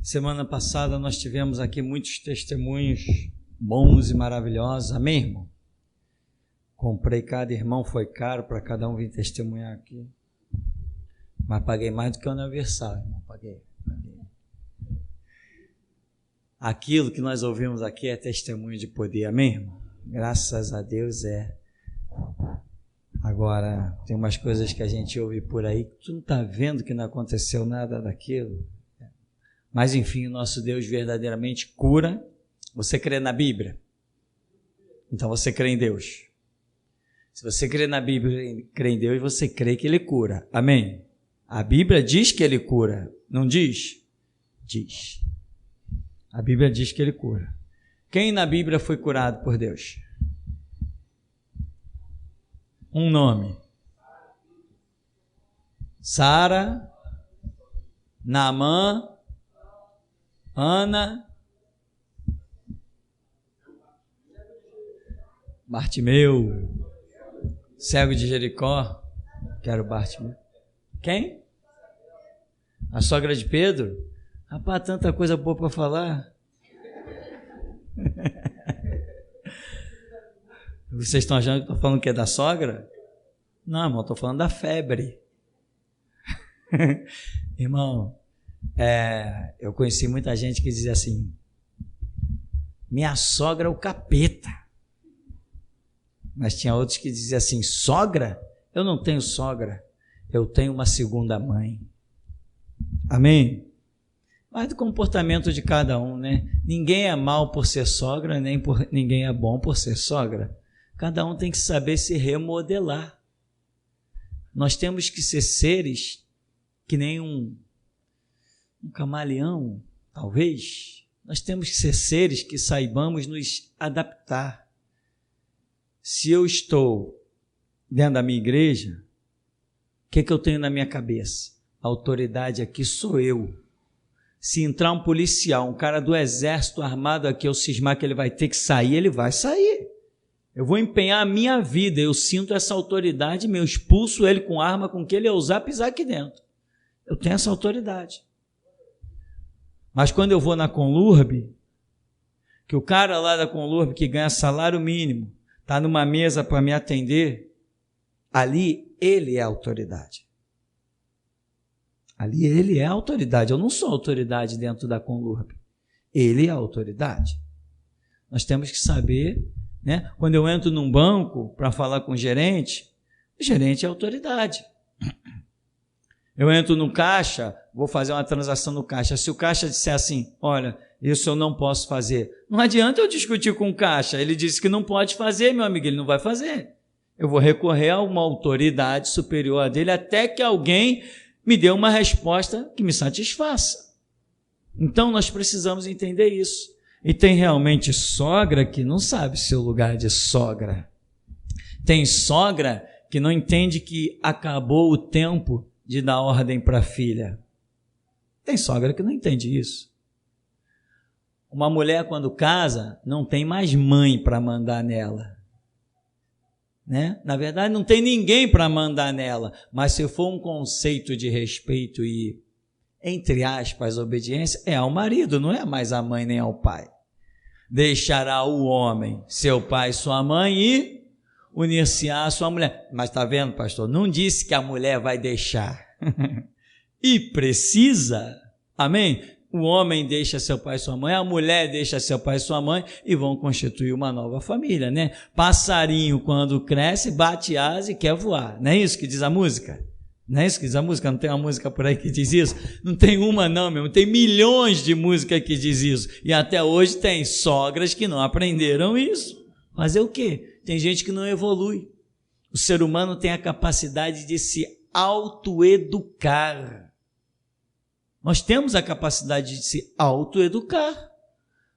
Semana passada nós tivemos aqui muitos testemunhos bons e maravilhosos, amém, irmão? Comprei cada irmão, foi caro para cada um vir testemunhar aqui, mas paguei mais do que o aniversário, irmão, paguei. Aquilo que nós ouvimos aqui é testemunho de poder, amém, irmão? Graças a Deus é. Agora, tem umas coisas que a gente ouve por aí, que tu não está vendo que não aconteceu nada daquilo. Mas enfim, o nosso Deus verdadeiramente cura. Você crê na Bíblia? Então você crê em Deus. Se você crê na Bíblia e crê em Deus, você crê que Ele cura. Amém? A Bíblia diz que Ele cura. Não diz? Diz. A Bíblia diz que Ele cura. Quem na Bíblia foi curado por Deus? Um nome. Sara, Naamã, Ana, Bartimeu, cego de Jericó, que era o Bartimeu. Quem? A sogra de Pedro? Rapaz, tanta coisa boa para falar. Vocês estão achando que estou falando que é da sogra? Não, irmão, estou falando da febre. Irmão, eu conheci muita gente que dizia assim: minha sogra é o capeta. Mas tinha outros que diziam assim: sogra? Eu não tenho sogra, eu tenho uma segunda mãe. Amém? Mas do comportamento de cada um, né? Ninguém é mal por ser sogra, ninguém é bom por ser sogra. Cada um tem que saber se remodelar. Nós temos que ser seres que nem um camaleão, talvez. Nós temos que ser seres que saibamos nos adaptar. Se eu estou dentro da minha igreja, o que eu tenho na minha cabeça? A autoridade aqui sou eu. Se entrar um policial, um cara do exército armado aqui, eu cismar que ele vai ter que sair, ele vai sair. Eu vou empenhar a minha vida, eu sinto essa autoridade, eu expulso ele com arma, com que ele ousar pisar aqui dentro. Eu tenho essa autoridade. Mas quando eu vou na Conlurb, que o cara lá da Conlurb que ganha salário mínimo, está numa mesa para me atender, ali ele é a autoridade. Ali ele é a autoridade. Eu não sou autoridade dentro da Conlurb. Ele é a autoridade. Nós temos que saber, né? Quando eu entro num banco para falar com o gerente é autoridade. Eu entro no caixa, vou fazer uma transação no caixa. Se o caixa disser assim: olha, isso eu não posso fazer, não adianta eu discutir com o caixa. Ele disse que não pode fazer, meu amigo, ele não vai fazer. Eu vou recorrer a uma autoridade superior a dele até que alguém me dê uma resposta que me satisfaça. Então nós precisamos entender isso. E tem realmente sogra que não sabe seu lugar de sogra. Tem sogra que não entende que acabou o tempo de dar ordem para a filha. Tem sogra que não entende isso. Uma mulher, quando casa, não tem mais mãe para mandar nela. Né? Na verdade, não tem ninguém para mandar nela. Mas se for um conceito de respeito e, entre aspas, obediência, é ao marido, não é mais à mãe nem ao pai. Deixará o homem, seu pai e sua mãe, e unir-se-á a sua mulher. Mas está vendo, pastor? Não disse que a mulher vai deixar. E precisa. Amém? O homem deixa seu pai e sua mãe, a mulher deixa seu pai e sua mãe e vão constituir uma nova família, né? Passarinho, quando cresce, bate asa e quer voar. Não é isso que diz a música? Não é isso que diz a música? Não tem uma música por aí que diz isso? Não tem uma não, meu. Tem milhões de músicas que diz isso. E até hoje tem sogras que não aprenderam isso. Fazer o quê? Tem gente que não evolui. O ser humano tem a capacidade de se autoeducar. Nós temos a capacidade de se autoeducar.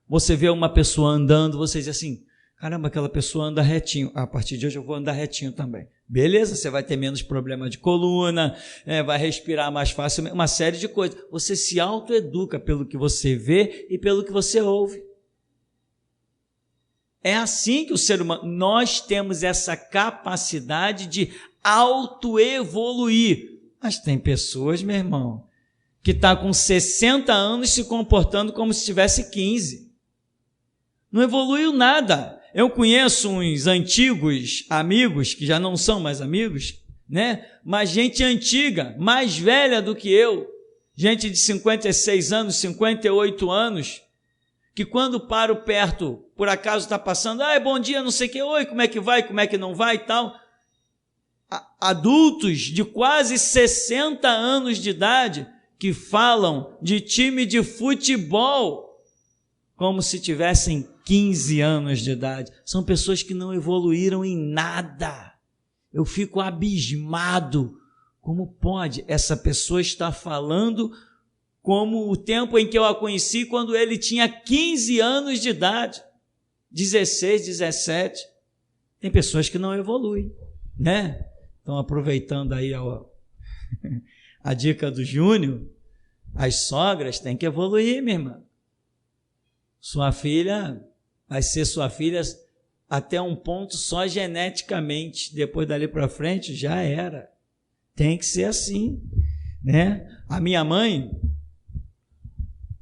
Você vê uma pessoa andando, você diz assim: caramba, aquela pessoa anda retinho. A partir de hoje eu vou andar retinho também. Beleza, você vai ter menos problema de coluna, vai respirar mais fácil, uma série de coisas. Você se autoeduca pelo que você vê e pelo que você ouve. É assim que o ser humano, nós temos essa capacidade de autoevoluir. Mas tem pessoas, meu irmão, que está com 60 anos se comportando como se tivesse 15. Não evoluiu nada. Eu conheço uns antigos amigos, que já não são mais amigos, né? Mas gente antiga, mais velha do que eu, gente de 56 anos, 58 anos, que quando paro perto, por acaso está passando, bom dia, não sei o que, oi, como é que vai, como é que não vai e tal. Adultos de quase 60 anos de idade que falam de time de futebol como se tivessem 15 anos de idade. São pessoas que não evoluíram em nada. Eu fico abismado. Como pode essa pessoa estar falando como o tempo em que eu a conheci, quando ele tinha 15 anos de idade, 16, 17. Tem pessoas que não evoluem, né? Então, aproveitando aí a dica do Júnior, as sogras têm que evoluir, minha irmã. Sua filha vai ser sua filha até um ponto só geneticamente. Depois dali para frente, já era. Tem que ser assim, né? A minha mãe,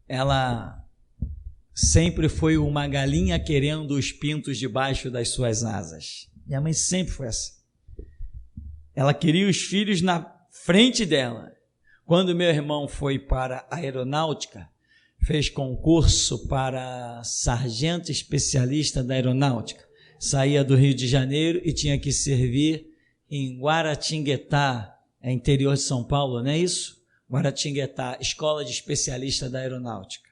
ela sempre foi uma galinha querendo os pintos debaixo das suas asas. Minha mãe sempre foi assim. Ela queria os filhos na frente dela. Quando meu irmão foi para a aeronáutica, fez concurso para sargento especialista da aeronáutica, saía do Rio de Janeiro e tinha que servir em Guaratinguetá, interior de São Paulo, não é isso? Guaratinguetá, escola de especialista da aeronáutica.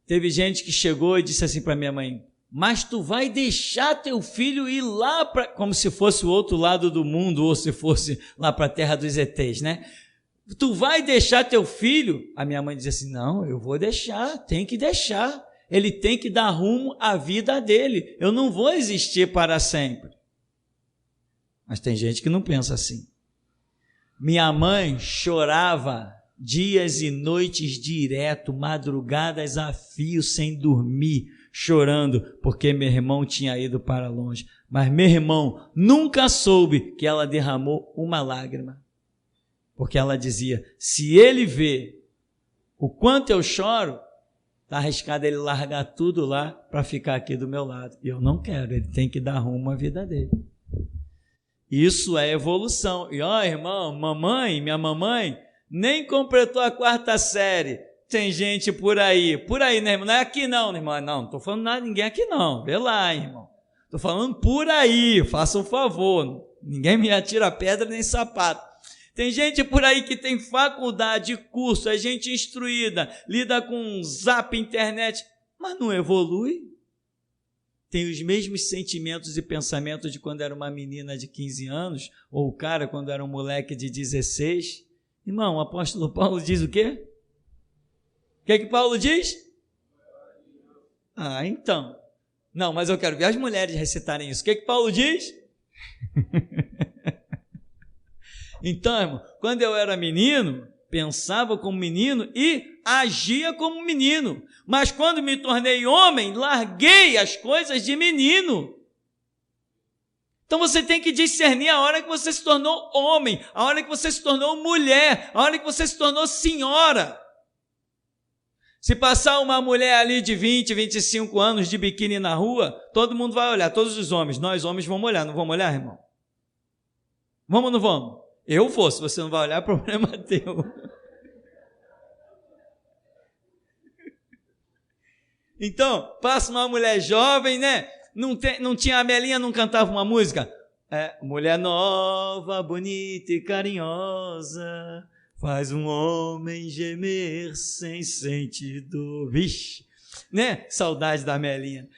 Teve gente que chegou e disse assim para minha mãe, mas tu vai deixar teu filho ir lá para, como se fosse o outro lado do mundo, ou se fosse lá para a terra dos ETs, né? Tu vai deixar teu filho? A minha mãe dizia assim, não, eu vou deixar, tem que deixar. Ele tem que dar rumo à vida dele. Eu não vou existir para sempre. Mas tem gente que não pensa assim. Minha mãe chorava dias e noites direto, madrugadas a fio, sem dormir, chorando, porque meu irmão tinha ido para longe. Mas meu irmão nunca soube que ela derramou uma lágrima. Porque ela dizia, se ele vê o quanto eu choro, está arriscado ele largar tudo lá para ficar aqui do meu lado. E eu não quero, ele tem que dar rumo à vida dele. Isso é evolução. E irmão, minha mamãe, nem completou a 4ª série. Tem gente por aí, né, irmão? Não é aqui não, irmão. Não estou falando nada de ninguém aqui não. Vê lá, irmão. Estou falando por aí, faça um favor. Ninguém me atira pedra nem sapato. Tem gente por aí que tem faculdade, curso, é gente instruída, lida com zap, internet, mas não evolui. Tem os mesmos sentimentos e pensamentos de quando era uma menina de 15 anos, ou o cara quando era um moleque de 16. Irmão, o apóstolo Paulo diz o quê? O que Paulo diz? Então. Não, mas eu quero ver as mulheres recitarem isso. O que Paulo diz? Então, irmão, quando eu era menino, pensava como menino e agia como menino. Mas quando me tornei homem, larguei as coisas de menino. Então você tem que discernir a hora que você se tornou homem, a hora que você se tornou mulher, a hora que você se tornou senhora. Se passar uma mulher ali de 20, 25 anos de biquíni na rua, todo mundo vai olhar, todos os homens. Nós homens vamos olhar, não vamos olhar, irmão? Vamos ou não vamos? Eu vou, se você não vai olhar, problema teu. Então, passa uma mulher jovem, né? Não tinha a Melinha, não cantava uma música? Mulher nova, bonita e carinhosa, faz um homem gemer sem sentido. Vixe, né? Saudade da Melinha.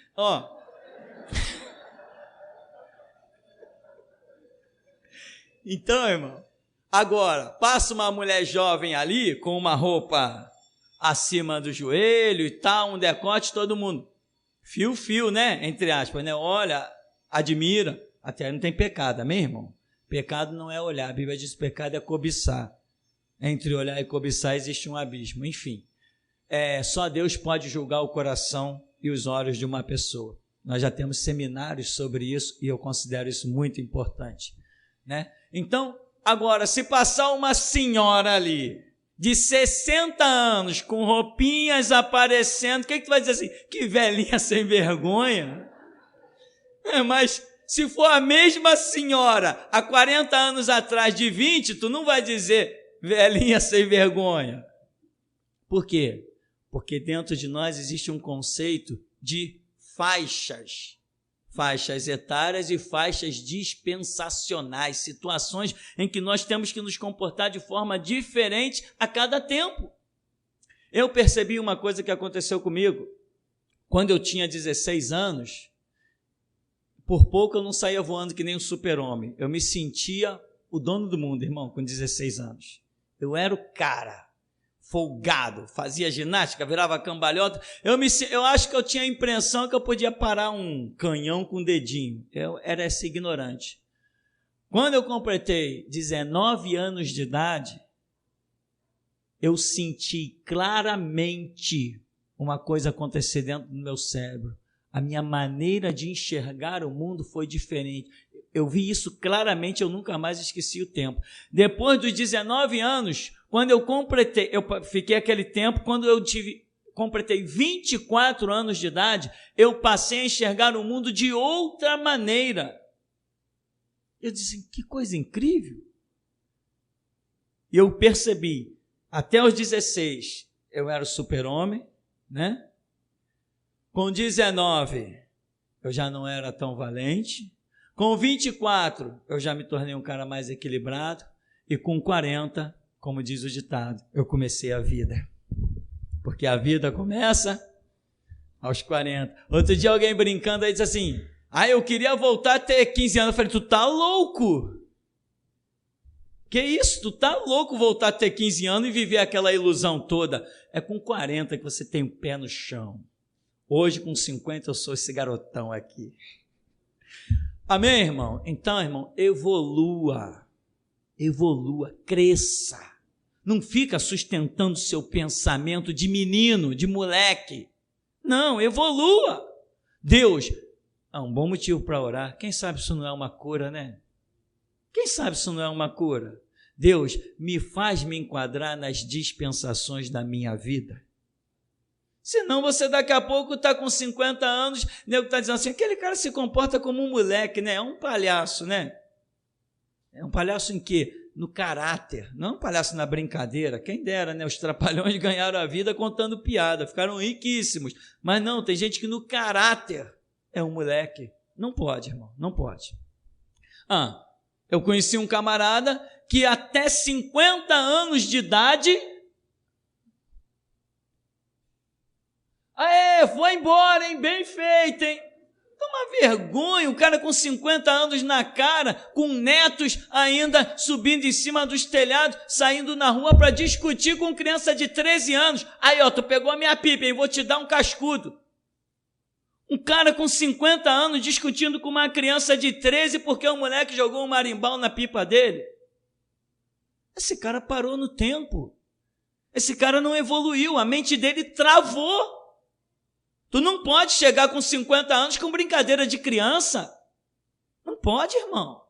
Então, irmão, agora, passa uma mulher jovem ali, com uma roupa acima do joelho e tal, um decote, todo mundo, fio, né, entre aspas, né, olha, admira, até não tem pecado, amém, irmão? Pecado não é olhar, a Bíblia diz que pecado é cobiçar, entre olhar e cobiçar existe um abismo, enfim, só Deus pode julgar o coração e os olhos de uma pessoa, nós já temos seminários sobre isso e eu considero isso muito importante, né? Então, agora, se passar uma senhora ali de 60 anos, com roupinhas aparecendo, o que tu vai dizer assim? Que velhinha sem vergonha. Mas se for a mesma senhora há 40 anos atrás, de 20, tu não vai dizer velhinha sem vergonha. Por quê? Porque dentro de nós existe um conceito de faixas etárias e faixas dispensacionais, situações em que nós temos que nos comportar de forma diferente a cada tempo. Eu percebi uma coisa que aconteceu comigo. Quando eu tinha 16 anos, por pouco eu não saía voando que nem um super-homem. Eu me sentia o dono do mundo, irmão, com 16 anos. Eu era o cara, folgado, fazia ginástica, virava cambalhota. Eu acho que eu tinha a impressão que eu podia parar um canhão com o dedinho. Eu era esse ignorante. Quando eu completei 19 anos de idade, eu senti claramente uma coisa acontecer dentro do meu cérebro. A minha maneira de enxergar o mundo foi diferente. Eu vi isso claramente, eu nunca mais esqueci o tempo. Depois dos 19 anos, quando eu completei, eu fiquei aquele tempo, quando eu completei 24 anos de idade, eu passei a enxergar o mundo de outra maneira. Eu disse, que coisa incrível. E eu percebi, até os 16, eu era o super-homem, né? Com 19, eu já não era tão valente. Com 24, eu já me tornei um cara mais equilibrado. E com 40, como diz o ditado, eu comecei a vida. Porque a vida começa aos 40. Outro dia alguém brincando aí disse assim, eu queria voltar a ter 15 anos. Eu falei, tu tá louco? Que isso? Tu tá louco voltar a ter 15 anos e viver aquela ilusão toda? É com 40 que você tem o pé no chão. Hoje, com 50, eu sou esse garotão aqui. Amém, irmão? Então, irmão, evolua, cresça. Não fica sustentando seu pensamento de menino, de moleque. Não, evolua. Deus, um bom motivo para orar. Quem sabe isso não é uma cura, né? Quem sabe isso não é uma cura? Deus, me faz me enquadrar nas dispensações da minha vida. Senão você daqui a pouco está com 50 anos, o nego está dizendo assim, aquele cara se comporta como um moleque, né? É um palhaço, né? É um palhaço em quê? No caráter, não um palhaço na brincadeira. Quem dera, né? Os trapalhões ganharam a vida contando piada, ficaram riquíssimos. Mas não, tem gente que no caráter é um moleque. Não pode, irmão, não pode. Eu conheci um camarada que até 50 anos de idade... foi embora, hein? Bem feito, hein? Toma vergonha, o cara com 50 anos na cara, com netos ainda subindo em cima dos telhados, saindo na rua para discutir com criança de 13 anos. Aí, tu pegou a minha pipa, hein? Vou te dar um cascudo. Um cara com 50 anos discutindo com uma criança de 13 porque o moleque jogou um marimbau na pipa dele. Esse cara parou no tempo. Esse cara não evoluiu, a mente dele travou. Tu não pode chegar com 50 anos com brincadeira de criança. Não pode, irmão.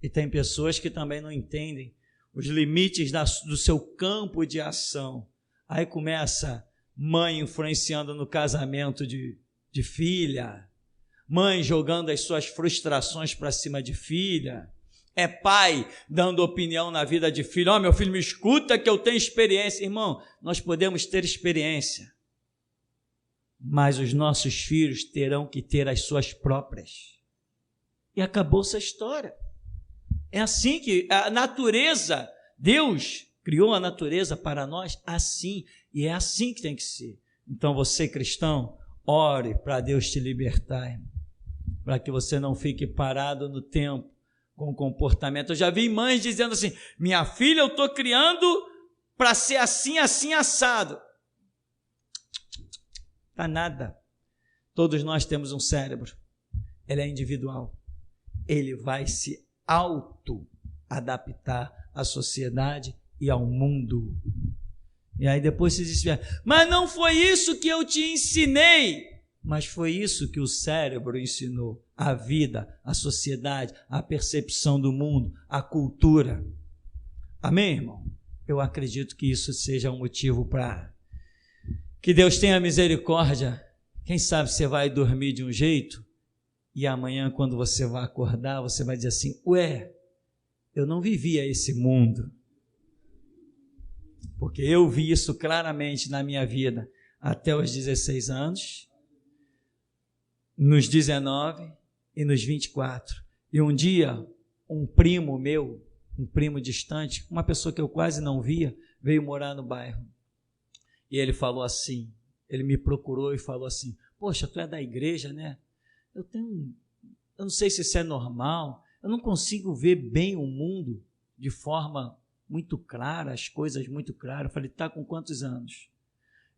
E tem pessoas que também não entendem os limites do seu campo de ação. Aí começa mãe influenciando no casamento de filha, mãe jogando as suas frustrações para cima de filha, é pai dando opinião na vida de filho. Meu filho, me escuta que eu tenho experiência. Irmão, nós podemos ter experiência, mas os nossos filhos terão que ter as suas próprias. E acabou-se a história. É assim que a natureza, Deus criou a natureza para nós assim, e é assim que tem que ser. Então você, cristão, ore para Deus te libertar, irmão, para que você não fique parado no tempo com comportamento. Eu já vi mães dizendo assim, minha filha eu estou criando para ser assim, assim, assado. Tá nada. Todos nós temos um cérebro. Ele é individual. Ele vai se auto-adaptar à sociedade e ao mundo. E aí depois você diz, mas não foi isso que eu te ensinei. Mas foi isso que o cérebro ensinou. A vida, a sociedade, a percepção do mundo, a cultura. Amém, irmão? eu acredito que isso seja um motivo para que Deus tenha misericórdia. Quem sabe você vai dormir de um jeito e amanhã, quando você vai acordar, você vai dizer assim: ué, eu não vivia esse mundo. Porque eu vi isso claramente na minha vida até os 16 anos, nos 19 e nos 24. E um dia, um primo meu, um primo distante, uma pessoa que eu quase não via, veio morar no bairro. E ele falou assim, ele me procurou e falou assim: poxa, tu é da igreja, né? Eu não sei se isso é normal, eu não consigo ver bem o mundo de forma muito clara, as coisas muito claras. Eu falei: tá com quantos anos?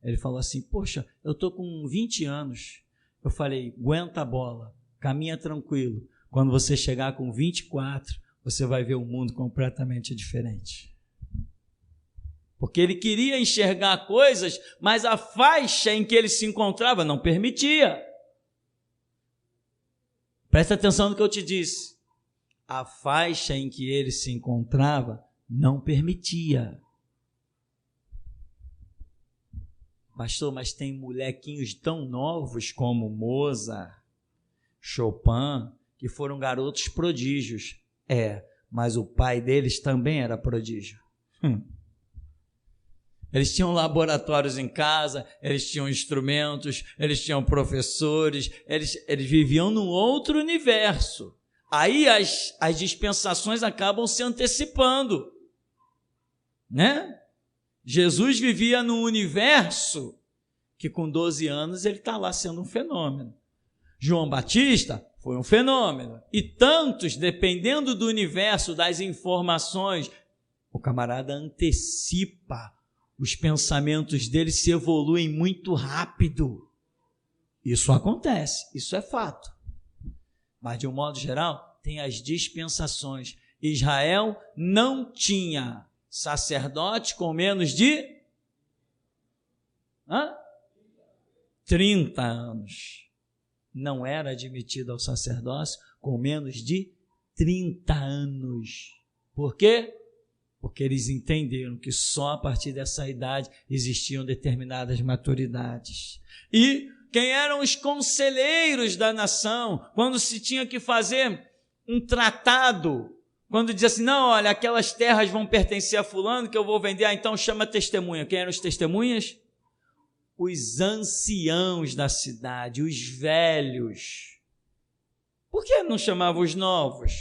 Ele falou assim: poxa, eu estou com 20 anos. Eu falei: aguenta a bola, caminha tranquilo. Quando você chegar com 24, você vai ver um mundo completamente diferente. Porque ele queria enxergar coisas, mas a faixa em que ele se encontrava não permitia. Presta atenção no que eu te disse. A faixa em que ele se encontrava não permitia. Pastor, mas tem molequinhos tão novos como Mozart, Chopin, que foram garotos prodígios. Mas o pai deles também era prodígio. Eles tinham laboratórios em casa, eles tinham instrumentos, eles tinham professores, eles viviam num outro universo. Aí as dispensações acabam se antecipando, né? Jesus vivia num universo que com 12 anos ele está lá sendo um fenômeno. João Batista foi um fenômeno. E tantos, dependendo do universo, das informações, o camarada antecipa. Os pensamentos dele se evoluem muito rápido. Isso acontece, isso é fato. Mas, de um modo geral, tem as dispensações. Israel não tinha sacerdote com menos de 30 anos. Não era admitido ao sacerdócio com menos de 30 anos. Por quê? Porque eles entenderam que só a partir dessa idade existiam determinadas maturidades. E quem eram os conselheiros da nação, quando se tinha que fazer um tratado, quando dizia assim: não, olha, aquelas terras vão pertencer a fulano que eu vou vender, então chama testemunha. Quem eram os testemunhas? Os anciãos da cidade, os velhos. Por que não chamava os novos?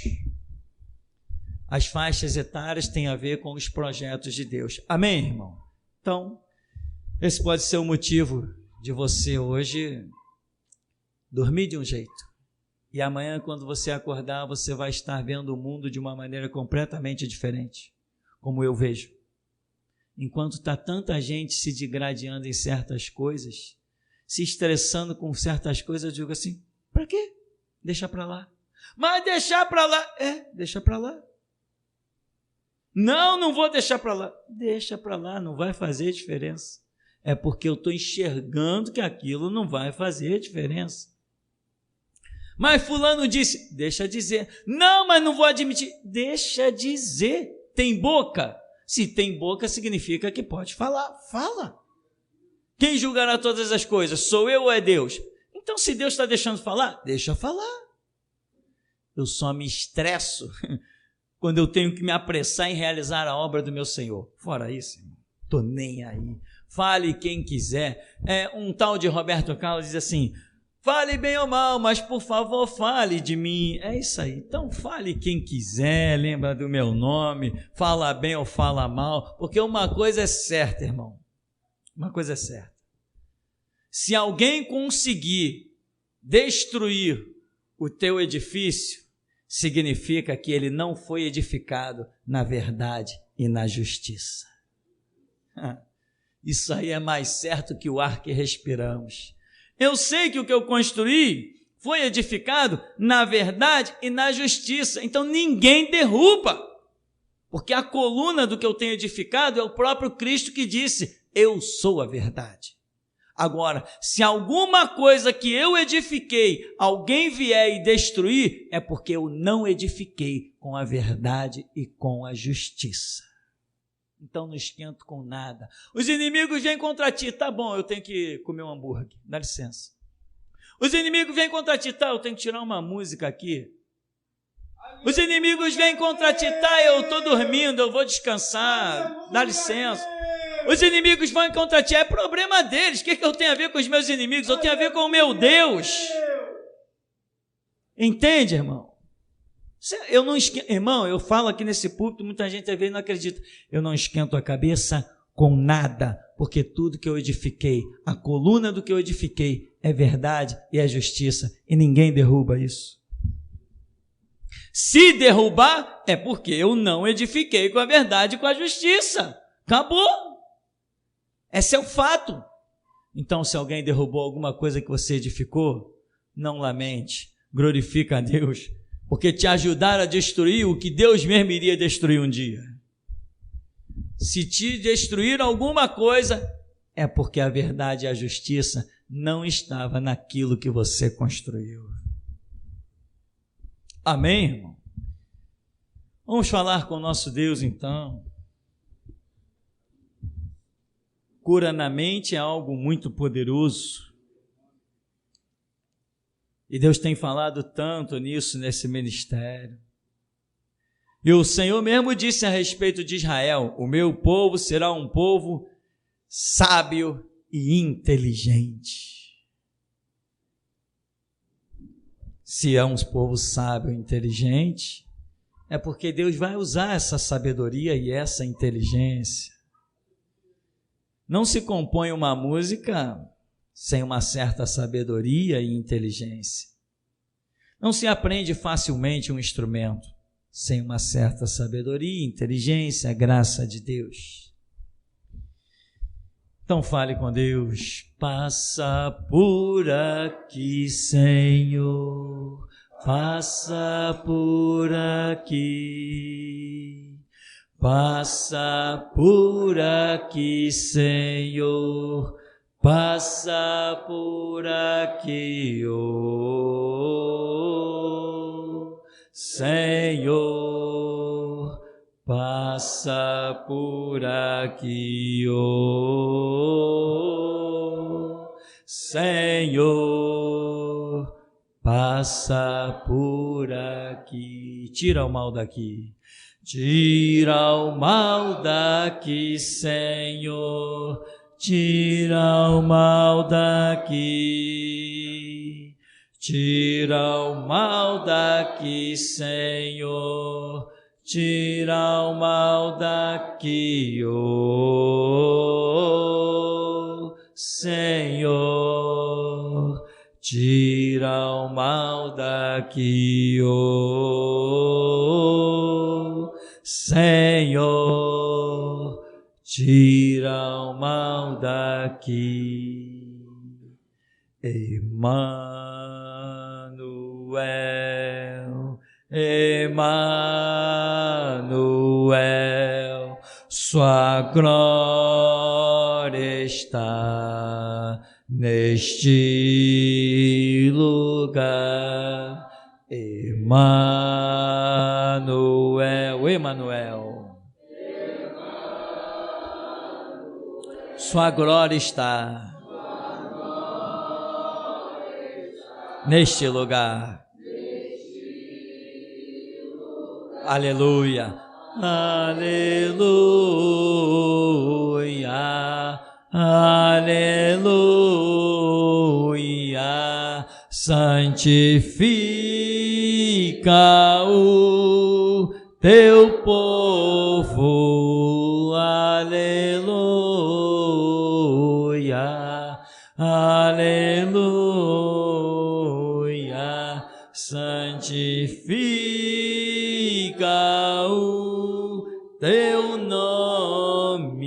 As faixas etárias têm a ver com os projetos de Deus. Amém, irmão? Então, esse pode ser o motivo de você hoje dormir de um jeito. E amanhã, quando você acordar, você vai estar vendo o mundo de uma maneira completamente diferente, como eu vejo. Enquanto está tanta gente se degradando em certas coisas, se estressando com certas coisas, eu digo assim: para quê? Deixa para lá. Mas deixar para lá, deixa para lá. Não vou deixar para lá. Deixa para lá, não vai fazer diferença. É porque eu estou enxergando que aquilo não vai fazer diferença. Mas fulano disse, deixa dizer. Não, mas não vou admitir. Deixa dizer. Tem boca? Se tem boca, significa que pode falar. Fala. Quem julgará todas as coisas? Sou eu ou é Deus? Então, se Deus está deixando falar, deixa falar. Eu só me estresso quando eu tenho que me apressar em realizar a obra do meu Senhor. Fora isso, irmão, estou nem aí. Fale quem quiser. Um tal de Roberto Carlos diz assim: fale bem ou mal, mas por favor fale de mim. É isso aí. Então fale quem quiser, lembra do meu nome, fala bem ou fala mal, porque uma coisa é certa, irmão. Uma coisa é certa. Se alguém conseguir destruir o teu edifício, significa que ele não foi edificado na verdade e na justiça. Isso aí é mais certo que o ar que respiramos. Eu sei que o que eu construí foi edificado na verdade e na justiça, então ninguém derruba, porque a coluna do que eu tenho edificado é o próprio Cristo que disse: eu sou a verdade. Agora, se alguma coisa que eu edifiquei, alguém vier e destruir, é porque eu não edifiquei com a verdade e com a justiça. Então não esquento com nada. Os inimigos vêm contra ti, tá bom, eu tenho que comer um hambúrguer, dá licença. Os inimigos vêm contra ti, tá, eu tenho que tirar uma música aqui. Os inimigos vêm contra ti, tá, eu estou dormindo, eu vou descansar, dá licença. Os inimigos vão contra ti, é problema deles. O que eu tenho a ver com os meus inimigos? Eu tenho a ver com o meu Deus. Entende, irmão? Eu não esquento, irmão, eu falo aqui nesse púlpito, muita gente às vezes não acredita. Eu não esquento a cabeça com nada, porque tudo que eu edifiquei, a coluna do que eu edifiquei é verdade e é justiça, e ninguém derruba isso. Se derrubar, é porque eu não edifiquei com a verdade e com a justiça. Acabou. Esse é o fato. Então, se alguém derrubou alguma coisa que você edificou, não lamente, glorifica a Deus, porque te ajudaram a destruir o que Deus mesmo iria destruir um dia. Se te destruíram alguma coisa, é porque a verdade e a justiça não estava naquilo que você construiu. Amém, irmão? Vamos falar com o nosso Deus, então. Cura na mente é algo muito poderoso. E Deus tem falado tanto nisso, nesse ministério. E o Senhor mesmo disse a respeito de Israel: o meu povo será um povo sábio e inteligente. Se é um povo sábio e inteligente, é porque Deus vai usar essa sabedoria e essa inteligência. Não se compõe uma música sem uma certa sabedoria e inteligência. Não se aprende facilmente um instrumento sem uma certa sabedoria, inteligência, graça de Deus. Então fale com Deus. Passa por aqui, Senhor, passa por aqui. Passa por aqui, Senhor, passa por aqui, oh Senhor, passa por aqui, oh Senhor, passa por aqui. Tira o mal daqui. Tira o mal daqui, Senhor, tira o mal daqui. Tira o mal daqui, Senhor, tira o mal daqui, oh Senhor, tira o mal daqui, oh Senhor, tira o mal daqui. Emmanuel, Emmanuel, sua glória está neste lugar. Emmanuel, Emmanuel, sua glória está neste lugar. Aleluia, aleluia, aleluia. Santifica o teu povo, aleluia, aleluia. Santifica o teu nome.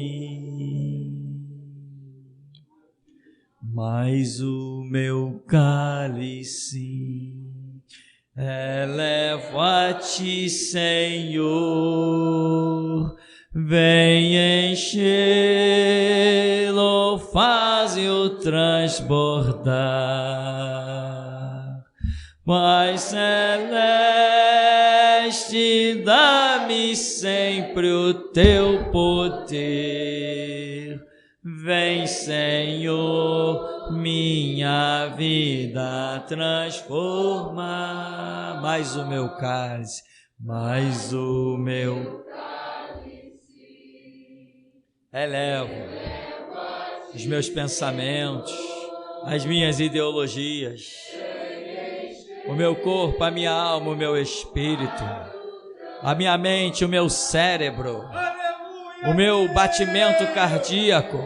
Mas o meu cálice eleva-te, Senhor, vem enchê-lo, faze-o transbordar. Pai celeste, dá Dá-me sempre o teu poder. Vem, Senhor, minha vida transformar. Mais o meu cálice, mais o meu elevo os meus pensamentos, as minhas ideologias, o meu corpo, a minha alma, o meu espírito, a minha mente, o meu cérebro, o meu batimento cardíaco,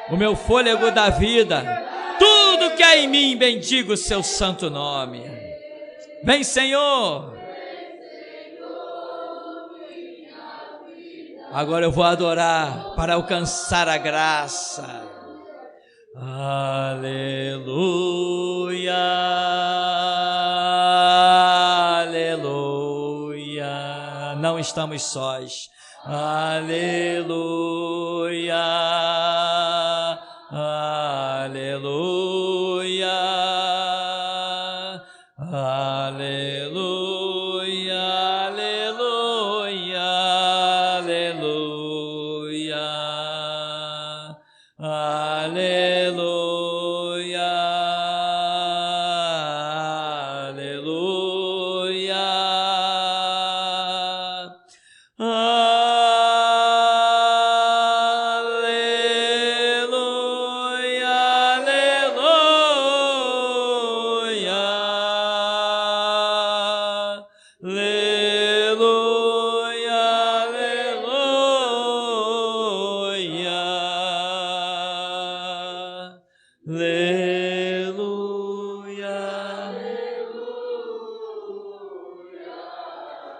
o meu fôlego da vida, tudo que há em mim, bendiga o seu santo nome. Vem, Senhor. Agora eu vou adorar para alcançar a graça. Aleluia, aleluia. Não estamos sós. Aleluia, aleluia, aleluia, aleluia, aleluia, aleluia, aleluia.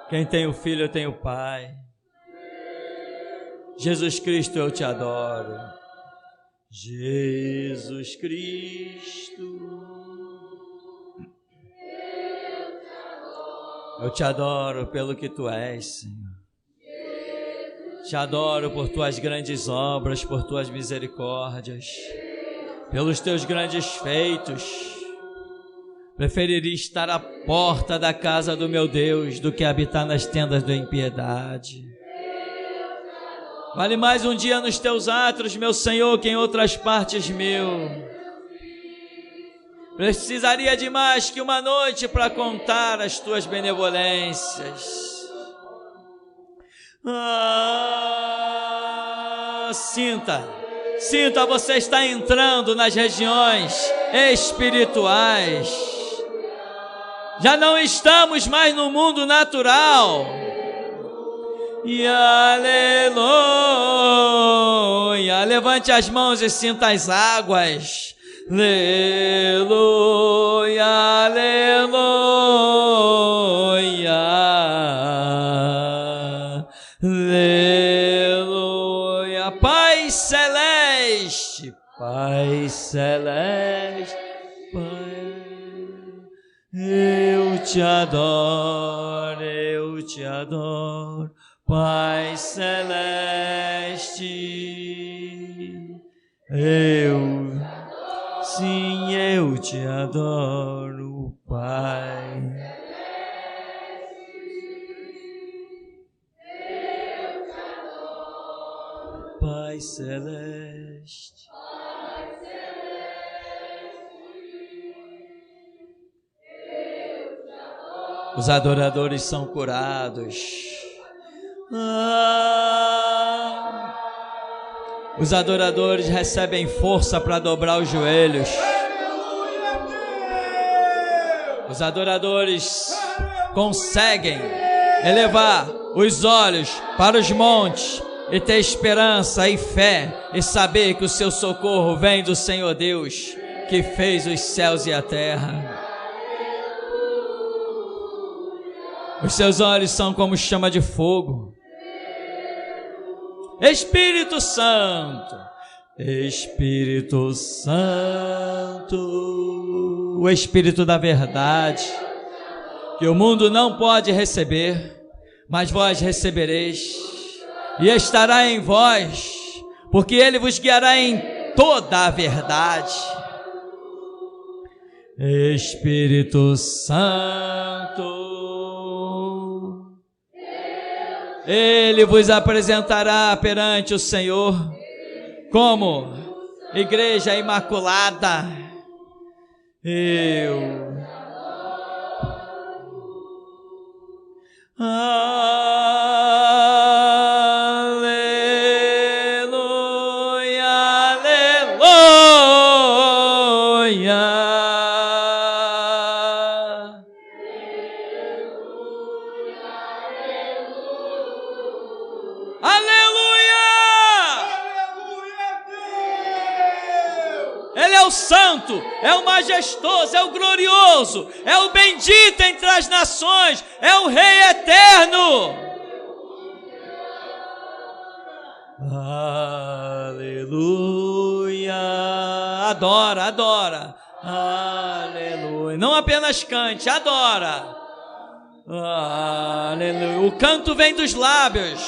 Quem tem o Filho, eu tenho o Pai. Jesus Cristo, eu te adoro. Jesus Cristo, eu te adoro pelo que tu és, Senhor. Te adoro por tuas grandes obras, por tuas misericórdias, pelos teus grandes feitos. Preferiria estar à porta da casa do meu Deus do que habitar nas tendas da impiedade. Vale mais um dia nos teus átrios, meu Senhor, que em outras partes meu. Precisaria de mais que uma noite para contar as tuas benevolências. Sinta, você está entrando nas regiões espirituais. Já não estamos mais no mundo natural. E aleluia. Levante as mãos e sinta as águas. Aleluia, aleluia. Aleluia. Pai celeste, Pai celeste, Pai, eu te adoro, Pai celeste, eu te adoro, Pai. Pai celeste, os adoradores são curados. Os adoradores recebem força para dobrar os joelhos. Os adoradores conseguem elevar os olhos para os montes e ter esperança e fé e saber que o seu socorro vem do Senhor Deus, que fez os céus e a terra. Os seus olhos são como chama de fogo. Espírito Santo, Espírito Santo, o Espírito da verdade, que o mundo não pode receber, mas vós recebereis, e estará em vós, porque ele vos guiará em toda a verdade. Espírito Santo, Ele vos apresentará perante o Senhor como igreja imaculada. Aleluia, aleluia. Ele é o santo, é o majestoso, é o glorioso, é o bendito entre as nações, é o Rei eterno. Aleluia. Adora, adora. Aleluia. Não apenas cante, adora. Aleluia. O canto vem dos lábios,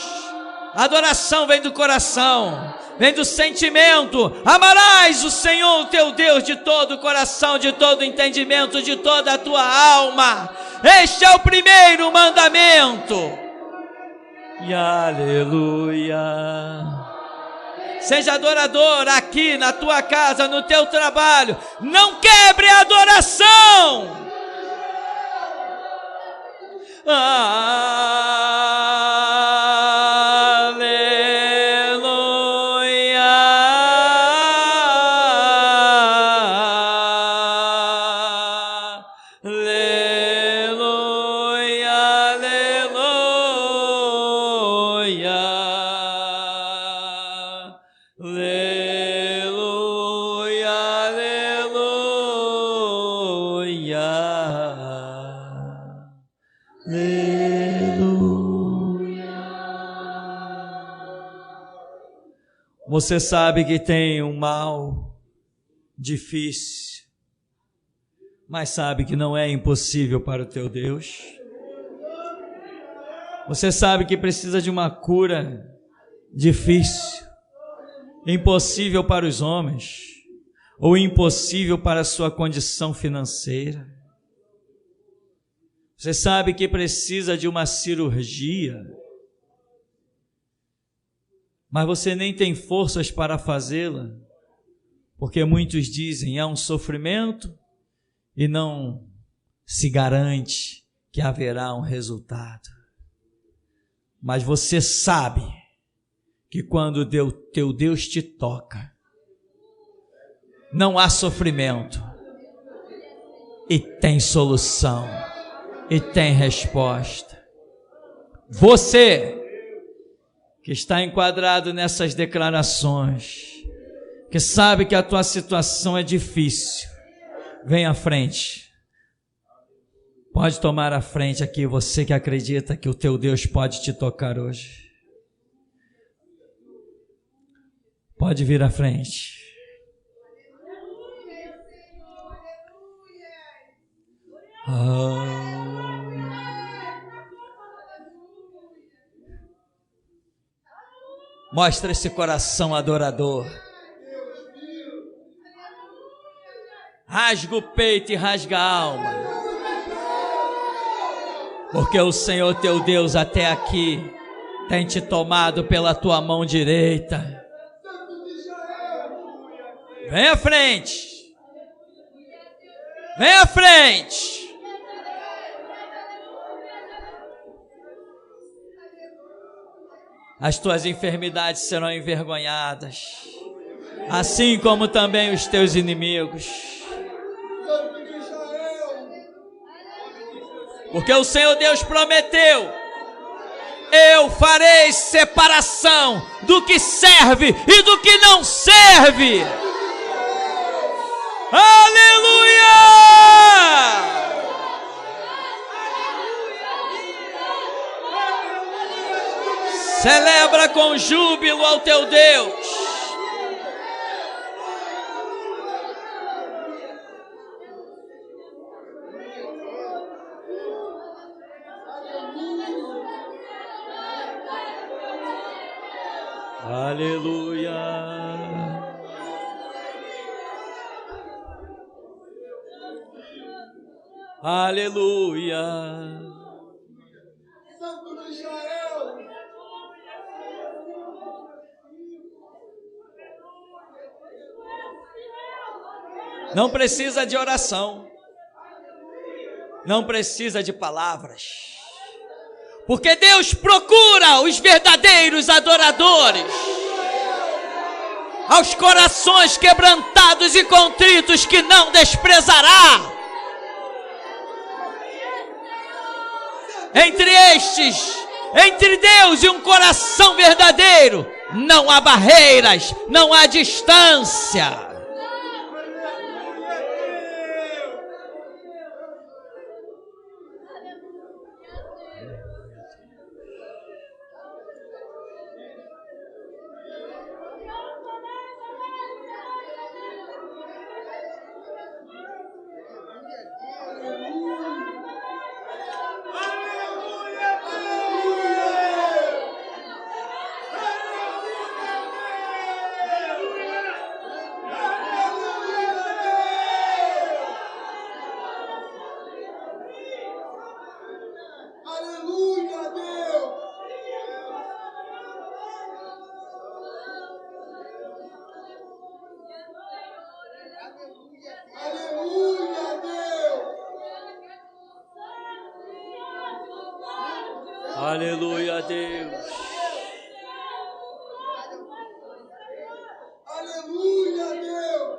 a adoração vem do coração, vem do sentimento. Amarás o Senhor teu Deus de todo o coração, de todo o entendimento, de toda a tua alma. Este é o primeiro mandamento. E aleluia. Seja adorador aqui na tua casa, no teu trabalho. Não quebre a adoração. Você sabe que tem um mal difícil, mas sabe que não é impossível para o teu Deus. Você sabe que precisa de uma cura difícil, impossível para os homens, ou impossível para a sua condição financeira. Você sabe que precisa de uma cirurgia, mas você nem tem forças para fazê-la, porque muitos dizem, é um sofrimento e não se garante que haverá um resultado. Mas você sabe que quando teu Deus te toca, não há sofrimento, e tem solução, e tem resposta. Você que está enquadrado nessas declarações, que sabe que a tua situação é difícil, vem à frente. Pode tomar a frente aqui, você que acredita que o teu Deus pode te tocar hoje. Pode vir à frente. Mostra esse coração adorador. Rasga o peito e rasga a alma, porque o Senhor teu Deus até aqui tem te tomado pela tua mão direita. Vem à frente. Vem à frente. As tuas enfermidades serão envergonhadas, assim como também os teus inimigos. Porque o Senhor Deus prometeu: eu farei separação do que serve e do que não serve. Aleluia! Celebra com júbilo ao teu Deus. Aleluia. Aleluia. Não precisa de oração. Não precisa de palavras. Porque Deus procura os verdadeiros adoradores. Aos corações quebrantados e contritos que não desprezará. Entre estes, entre Deus e um coração verdadeiro, não há barreiras, não há distância. Aleluia, Deus. Aleluia, Deus.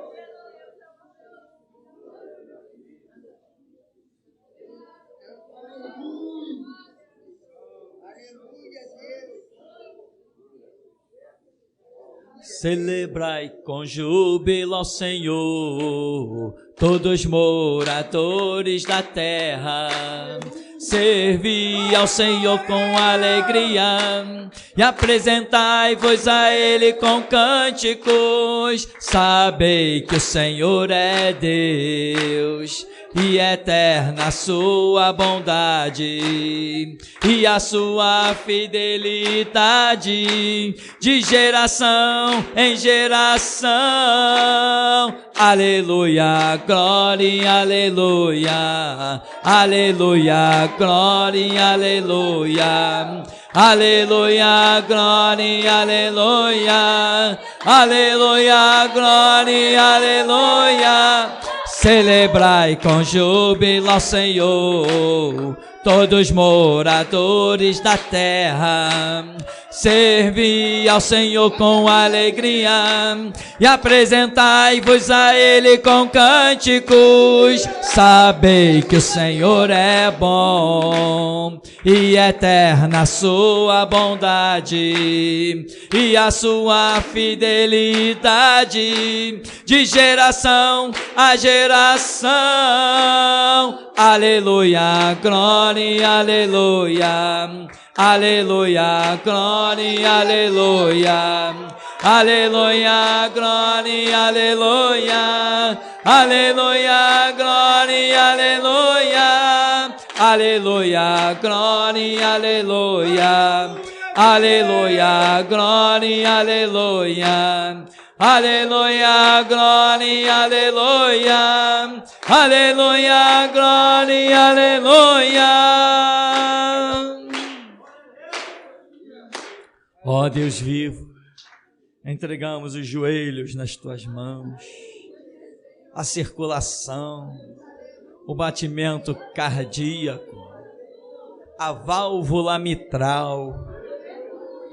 Celebrai com júbilo ao Senhor, todos moradores da terra. Servi ao Senhor com alegria e apresentai-vos a Ele com cânticos. Sabei que o Senhor é Deus e eterna a sua bondade e a sua fidelidade de geração em geração. Aleluia, glória, aleluia, aleluia, glória, aleluia, aleluia, glória, aleluia, aleluia, glória, aleluia. Celebrai com júbilo ao Senhor, todos moradores da terra. Servi ao Senhor com alegria e apresentai-vos a Ele com cânticos. Sabei que o Senhor é bom e eterna a sua bondade e a sua fidelidade de geração a geração. Aleluia, glória, aleluia, aleluia, glória, aleluia, aleluia, glória, aleluia, aleluia, glória, aleluia, aleluia, glória, aleluia, aleluia, glória, aleluia, aleluia, glória, aleluia, aleluia, glória, aleluia. Ó Deus vivo, entregamos os joelhos nas tuas mãos, a circulação, o batimento cardíaco, a válvula mitral,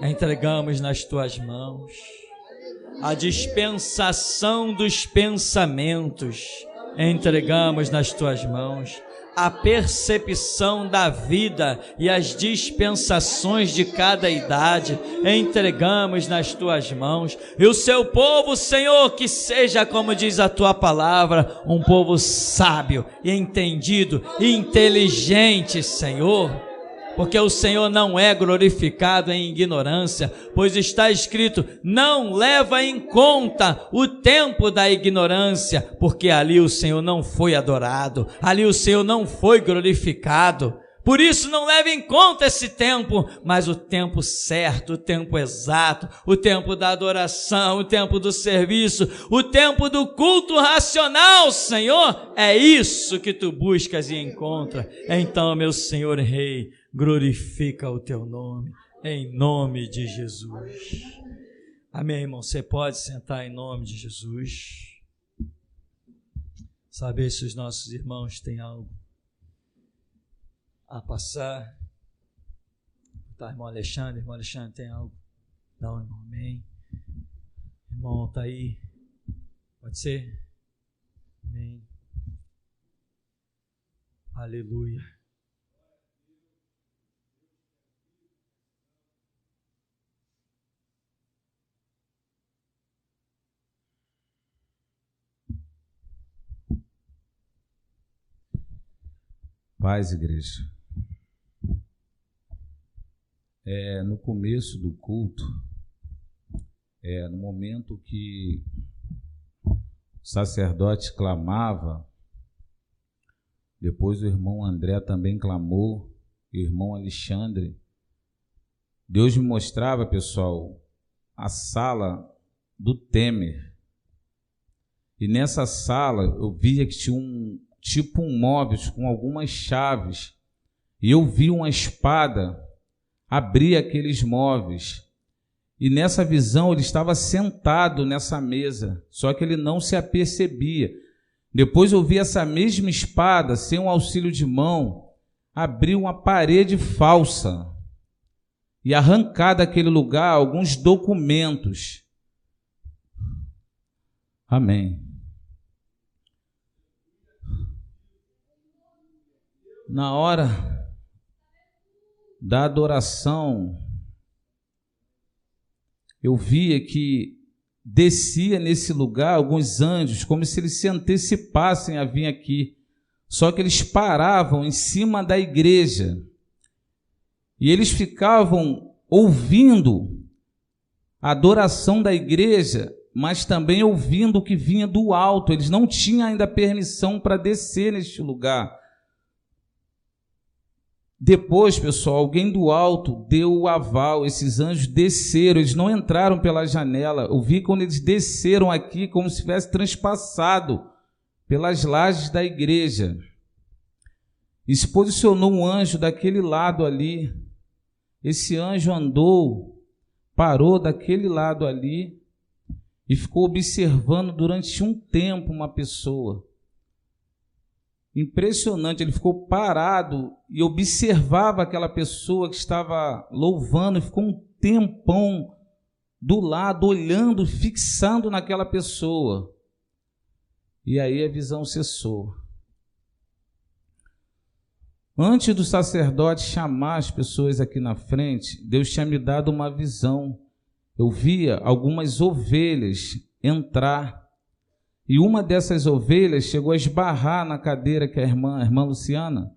entregamos nas tuas mãos, a dispensação dos pensamentos, entregamos nas tuas mãos, a percepção da vida e as dispensações de cada idade, entregamos nas tuas mãos. E o seu povo, Senhor, que seja, como diz a tua palavra, um povo sábio, entendido e inteligente, Senhor. Porque o Senhor não é glorificado em ignorância, pois está escrito, não leva em conta o tempo da ignorância, porque ali o Senhor não foi adorado, ali o Senhor não foi glorificado. Por isso não leve em conta esse tempo, mas o tempo certo, o tempo exato, o tempo da adoração, o tempo do serviço, o tempo do culto racional, Senhor, é isso que tu buscas e encontra. Então, meu Senhor Rei, glorifica o teu nome, em nome de Jesus. Amém, irmão? Você pode sentar em nome de Jesus. saber se os nossos irmãos têm algo a passar. Tá, irmão Alexandre tem algo? Não, irmão, amém. Irmão, tá aí? Pode ser? Amém. Aleluia. Paz, igreja. No começo do culto, no momento que o sacerdote clamava, depois o irmão André também clamou, e o irmão Alexandre, Deus me mostrava, pessoal, a sala do Temer. E nessa sala eu via que tinha um móveis com algumas chaves, e eu vi uma espada abrir aqueles móveis, e nessa visão ele estava sentado nessa mesa, só que ele não se apercebia. Depois eu vi essa mesma espada, sem um auxílio de mão, abrir uma parede falsa e arrancar daquele lugar alguns documentos. Amém. Na hora da adoração, eu via que descia nesse lugar alguns anjos, como se eles se antecipassem a vir aqui. Só que eles paravam em cima da igreja e eles ficavam ouvindo a adoração da igreja, mas também ouvindo o que vinha do alto. Eles não tinham ainda permissão para descer neste lugar. Depois, pessoal, alguém do alto deu o aval, esses anjos desceram, eles não entraram pela janela. Eu vi quando eles desceram aqui, como se tivesse transpassado pelas lajes da igreja. E se posicionou um anjo daquele lado ali. Esse anjo andou, parou daquele lado ali e ficou observando durante um tempo uma pessoa. Impressionante, ele ficou parado e observava aquela pessoa que estava louvando, e ficou um tempão do lado, olhando, fixando naquela pessoa. E aí a visão cessou. Antes do sacerdote chamar as pessoas aqui na frente, Deus tinha me dado uma visão. Eu via algumas ovelhas entrar. E uma dessas ovelhas chegou a esbarrar na cadeira que a irmã Luciana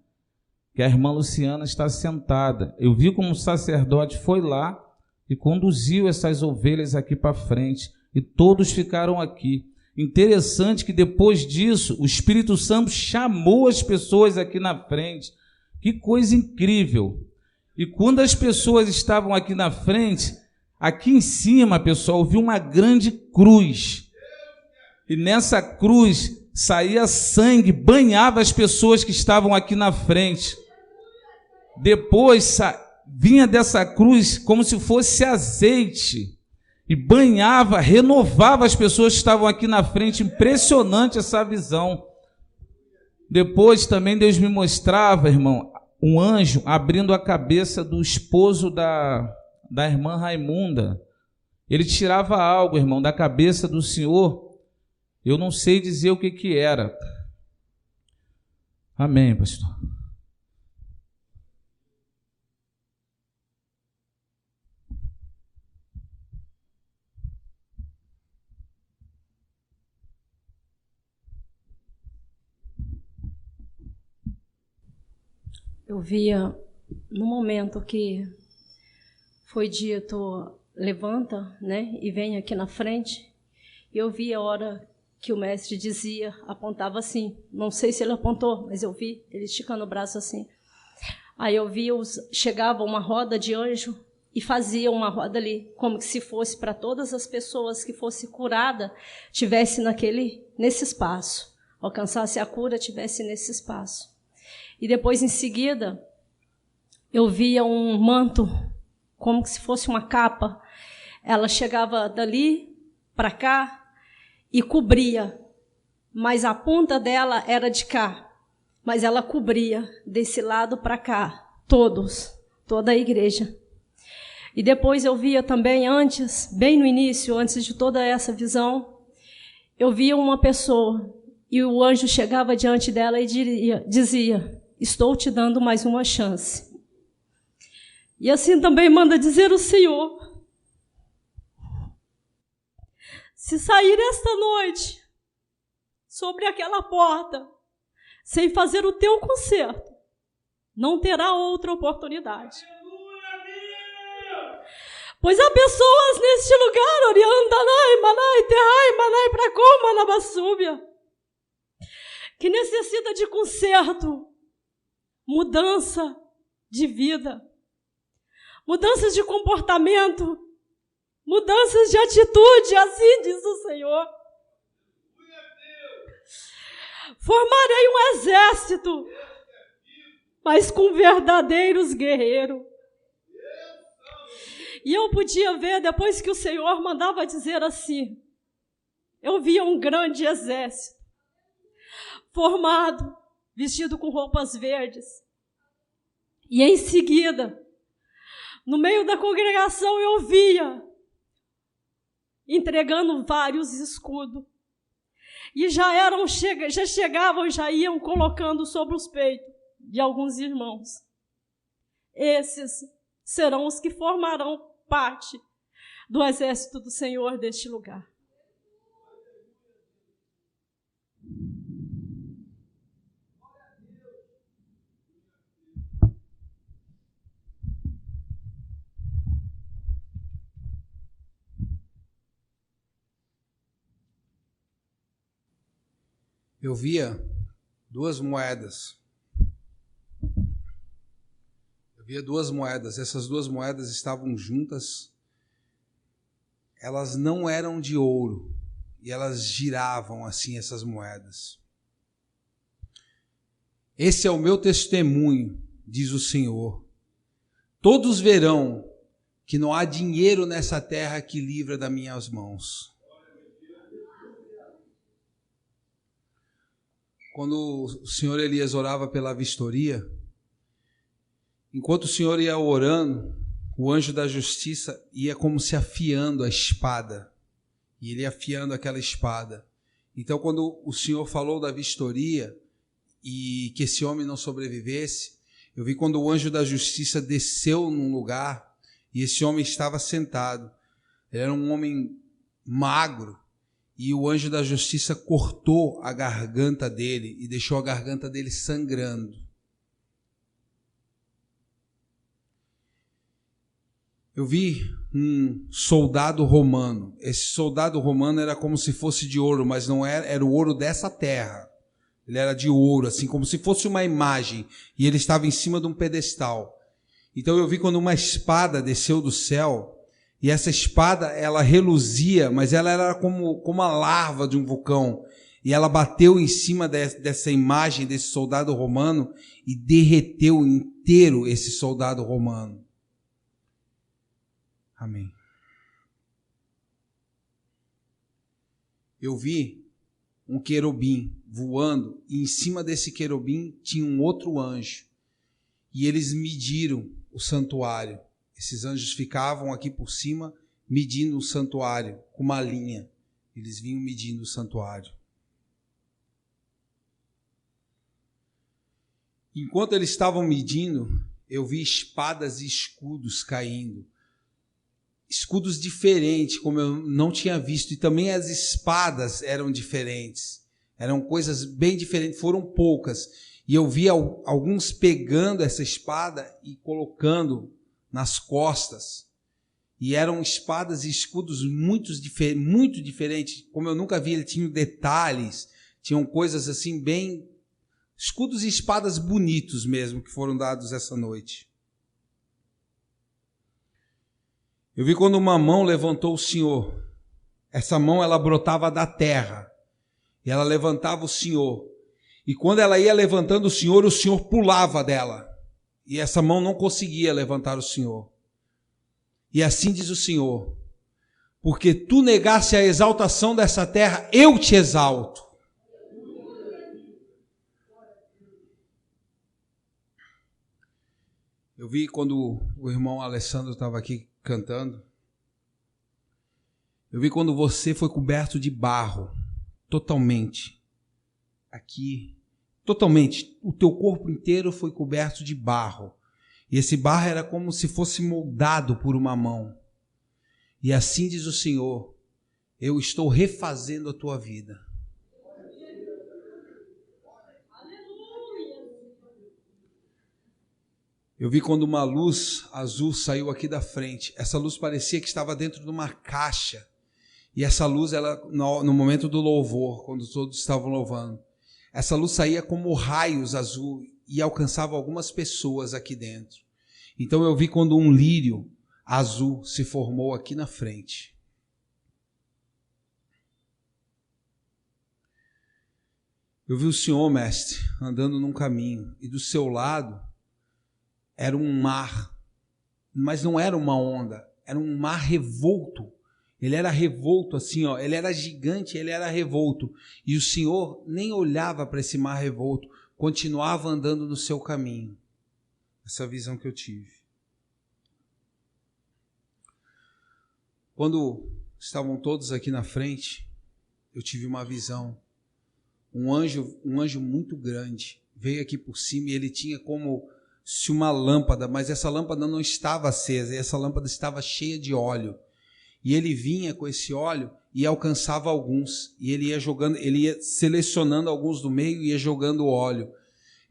está sentada. Eu vi como o sacerdote foi lá e conduziu essas ovelhas aqui para frente, e todos ficaram aqui. Interessante que depois disso, o Espírito Santo chamou as pessoas aqui na frente. Que coisa incrível! E quando as pessoas estavam aqui na frente, aqui em cima, pessoal, eu vi uma grande cruz. E nessa cruz saía sangue, banhava as pessoas que estavam aqui na frente. Depois vinha dessa cruz como se fosse azeite, e banhava, renovava as pessoas que estavam aqui na frente. Impressionante essa visão. Depois também Deus me mostrava, irmão, um anjo abrindo a cabeça do esposo da irmã Raimunda. Ele tirava algo, irmão, da cabeça do Senhor. Eu não sei dizer o que era. Amém, pastor. Eu via no momento que foi dito, levanta, né, e vem aqui na frente. Eu vi a hora que o mestre dizia, apontava assim, não sei se ele apontou, mas eu vi ele esticando o braço assim. Aí eu vi, chegava uma roda de anjo e fazia uma roda ali, como que se fosse para todas as pessoas que fosse curada, tivesse nesse espaço, alcançasse a cura, tivesse nesse espaço. E depois, em seguida, eu via um manto, como que se fosse uma capa. Ela chegava dali para cá e cobria mas a ponta dela era de cá. Mas ela cobria desse lado para cá, toda a igreja. E depois eu via também bem no início, antes de toda essa visão, eu via uma pessoa e o anjo chegava diante dela e dizia: estou te dando mais uma chance. E assim também manda dizer o Senhor: se sair esta noite sobre aquela porta, sem fazer o teu conserto, não terá outra oportunidade. Pois há pessoas neste lugar, Oriandanai, Manai, Terrai, Manai, Pracom, Manabassúbia, que necessita de conserto, mudança de vida, mudanças de comportamento, mudanças de atitude, assim diz o Senhor. Formarei um exército, mas com verdadeiros guerreiros. E eu podia ver, depois que o Senhor mandava dizer assim, eu via um grande exército, formado, vestido com roupas verdes. E em seguida, no meio da congregação, eu via entregando vários escudos. E já chegavam, já iam colocando sobre os peitos de alguns irmãos. Esses serão os que formarão parte do exército do Senhor deste lugar. Eu via duas moedas. Essas duas moedas estavam juntas. Elas não eram de ouro. E elas giravam assim, essas moedas. Esse é o meu testemunho, diz o Senhor. Todos verão que não há dinheiro nessa terra que livra das minhas mãos. Quando o senhor Elias orava pela vistoria, enquanto o senhor ia orando, o anjo da justiça ia como se afiando a espada. E ele ia afiando aquela espada. Então, quando o senhor falou da vistoria e que esse homem não sobrevivesse, eu vi quando o anjo da justiça desceu num lugar e esse homem estava sentado. Ele era um homem magro. E o anjo da justiça cortou a garganta dele e deixou a garganta dele sangrando. Eu vi um soldado romano. Esse soldado romano era como se fosse de ouro, mas não era o ouro dessa terra. Ele era de ouro, assim como se fosse uma imagem. E ele estava em cima de um pedestal. Então eu vi quando uma espada desceu do céu. E essa espada, ela reluzia, mas ela era como a larva de um vulcão. E ela bateu em cima dessa imagem desse soldado romano e derreteu inteiro esse soldado romano. Amém. Eu vi um querubim voando e em cima desse querubim tinha um outro anjo. E eles mediram o santuário. Esses anjos ficavam aqui por cima, medindo o santuário, com uma linha. Eles vinham medindo o santuário. Enquanto eles estavam medindo, eu vi espadas e escudos caindo. Escudos diferentes, como eu não tinha visto. E também as espadas eram diferentes. Eram coisas bem diferentes, foram poucas. E eu vi alguns pegando essa espada e colocando nas costas, e eram espadas e escudos muito diferentes, como eu nunca vi. Ele tinha detalhes, tinham coisas assim bem, escudos e espadas bonitos mesmo, que foram dados essa noite. Eu vi quando uma mão levantou o Senhor, essa mão ela brotava da terra, e ela levantava o Senhor, e quando ela ia levantando o Senhor pulava dela, e essa mão não conseguia levantar o Senhor. E assim diz o Senhor: porque tu negaste a exaltação dessa terra, eu te exalto. Eu vi quando o irmão Alessandro estava aqui cantando, eu vi quando você foi coberto de barro, totalmente, aqui, totalmente, o teu corpo inteiro foi coberto de barro, e esse barro era como se fosse moldado por uma mão, e assim diz o Senhor, eu estou refazendo a tua vida. Eu vi quando uma luz azul saiu aqui da frente. Essa luz parecia que estava dentro de uma caixa. E essa luz, ela, no momento do louvor, quando todos estavam louvando, essa luz saía como raios azul e alcançava algumas pessoas aqui dentro. Então eu vi quando um lírio azul se formou aqui na frente. Eu vi o Senhor, mestre, andando num caminho. E do seu lado era um mar, mas não era uma onda, era um mar revolto. Ele era revolto assim, ó, ele era gigante, ele era revolto. E o Senhor nem olhava para esse mar revolto, continuava andando no seu caminho. Essa visão que eu tive. Quando estavam todos aqui na frente, eu tive uma visão. Um anjo muito grande veio aqui por cima e ele tinha como se uma lâmpada, mas essa lâmpada não estava acesa, essa lâmpada estava cheia de óleo. E ele vinha com esse óleo e alcançava alguns, e ele ia jogando, ele ia selecionando alguns do meio e ia jogando óleo.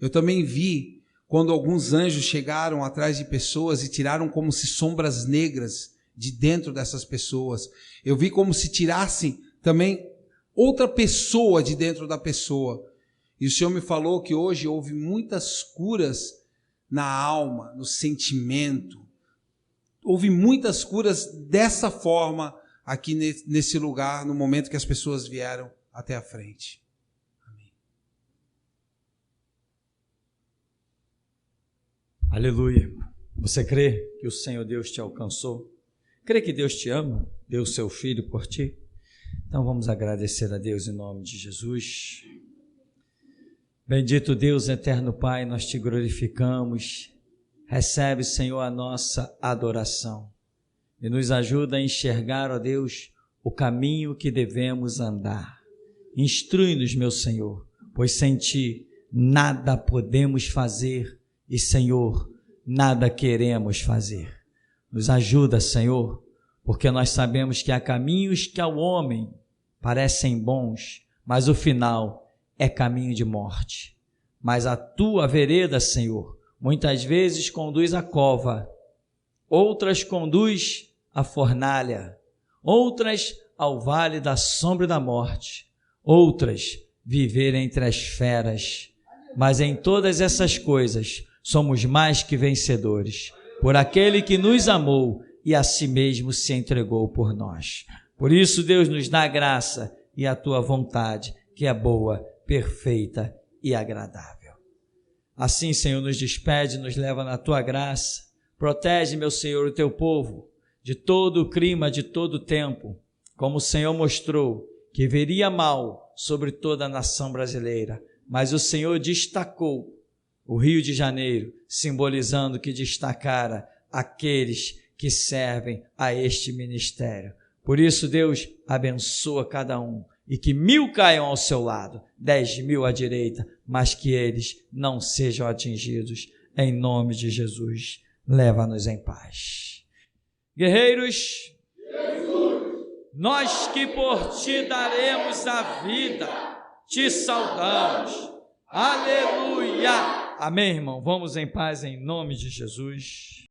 Eu também vi quando alguns anjos chegaram atrás de pessoas e tiraram como se sombras negras de dentro dessas pessoas. Eu vi como se tirassem também outra pessoa de dentro da pessoa. E o Senhor me falou que hoje houve muitas curas na alma, no sentimento. Houve muitas curas dessa forma aqui nesse lugar, no momento que as pessoas vieram até a frente. Amém. Aleluia. Você crê que o Senhor Deus te alcançou? Crê que Deus te ama? Deu o seu Filho por ti? Então vamos agradecer a Deus em nome de Jesus. Bendito Deus, eterno Pai, nós te glorificamos. Recebe, Senhor, a nossa adoração e nos ajuda a enxergar, ó Deus, o caminho que devemos andar. Instrui-nos, meu Senhor, pois sem ti nada podemos fazer e, Senhor, nada queremos fazer. Nos ajuda, Senhor, porque nós sabemos que há caminhos que ao homem parecem bons, mas o final é caminho de morte. Mas a tua vereda, Senhor, muitas vezes conduz à cova, outras conduz à fornalha, outras ao vale da sombra da morte, outras viver entre as feras. Mas em todas essas coisas somos mais que vencedores, por aquele que nos amou e a si mesmo se entregou por nós. Por isso, Deus, nos dá graça e a tua vontade, que é boa, perfeita e agradável. Assim, Senhor, nos despede, nos leva na tua graça. Protege, meu Senhor, o teu povo de todo o clima, de todo o tempo, como o Senhor mostrou que viria mal sobre toda a nação brasileira, mas o Senhor destacou o Rio de Janeiro, simbolizando que destacara aqueles que servem a este ministério. Por isso, Deus, abençoa cada um, e que 1000 caiam ao seu lado, 10.000 à direita, mas que eles não sejam atingidos. Em nome de Jesus, leva-nos em paz. Guerreiros, Jesus, nós que por ti daremos a vida, te saudamos. Aleluia. Amém, irmão? Vamos em paz em nome de Jesus.